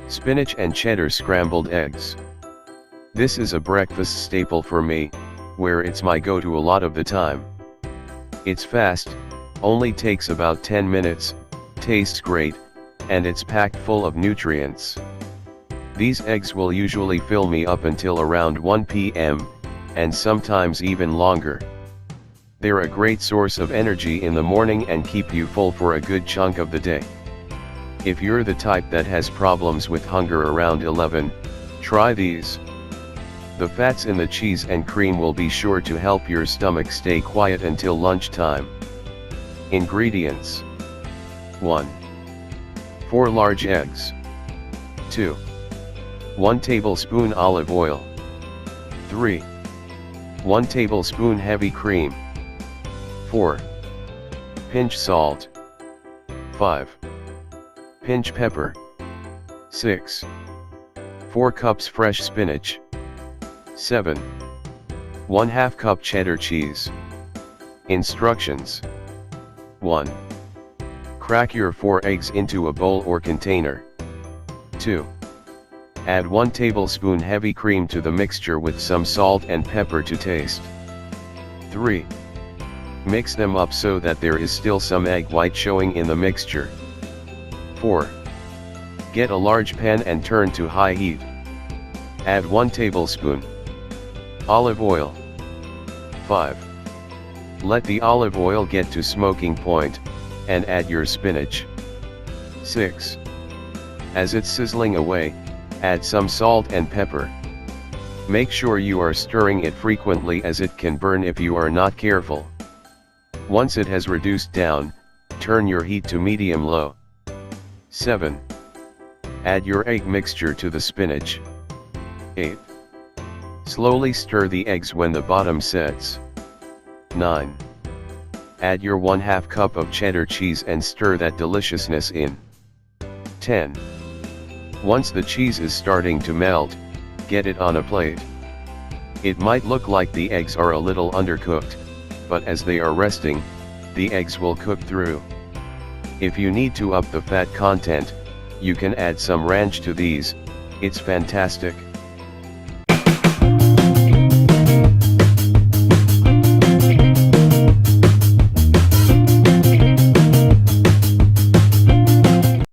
Spinach and cheddar scrambled eggs. This is a breakfast staple for me, where it's my go-to a lot of the time. It's fast, only takes about 10 minutes, tastes great, and it's packed full of nutrients. These eggs will usually fill me up until around 1 p.m., and sometimes even longer. They're a great source of energy in the morning and keep you full for a good chunk of the day. If you're the type that has problems with hunger around 11, try these. The fats in the cheese and cream will be sure to help your stomach stay quiet until lunchtime. Ingredients: 1. 4 large eggs. 2. 1 tablespoon olive oil. 3. 1 tablespoon heavy cream. 4. Pinch salt. 5. Pinch pepper. 6. 4 cups fresh spinach. 7. 1/2 cup cheddar cheese. Instructions: 1. Crack your 4 eggs into a bowl or container. 2. Add 1 tablespoon heavy cream to the mixture with some salt and pepper to taste. 3. Mix them up so that there is still some egg white showing in the mixture. 4. Get a large pan and turn to high heat. Add 1 tablespoon olive oil. 5. Let the olive oil get to smoking point, and add your spinach. 6. As it's sizzling away, add some salt and pepper. Make sure you are stirring it frequently as it can burn if you are not careful. Once it has reduced down, turn your heat to medium-low. 7. Add your egg mixture to the spinach. 8. Slowly stir the eggs when the bottom sets. 9. Add your 1/2 cup of cheddar cheese and stir that deliciousness in. 10. Once the cheese is starting to melt, get it on a plate. It might look like the eggs are a little undercooked, but as they are resting, the eggs will cook through. If you need to up the fat content, you can add some ranch to these. It's fantastic.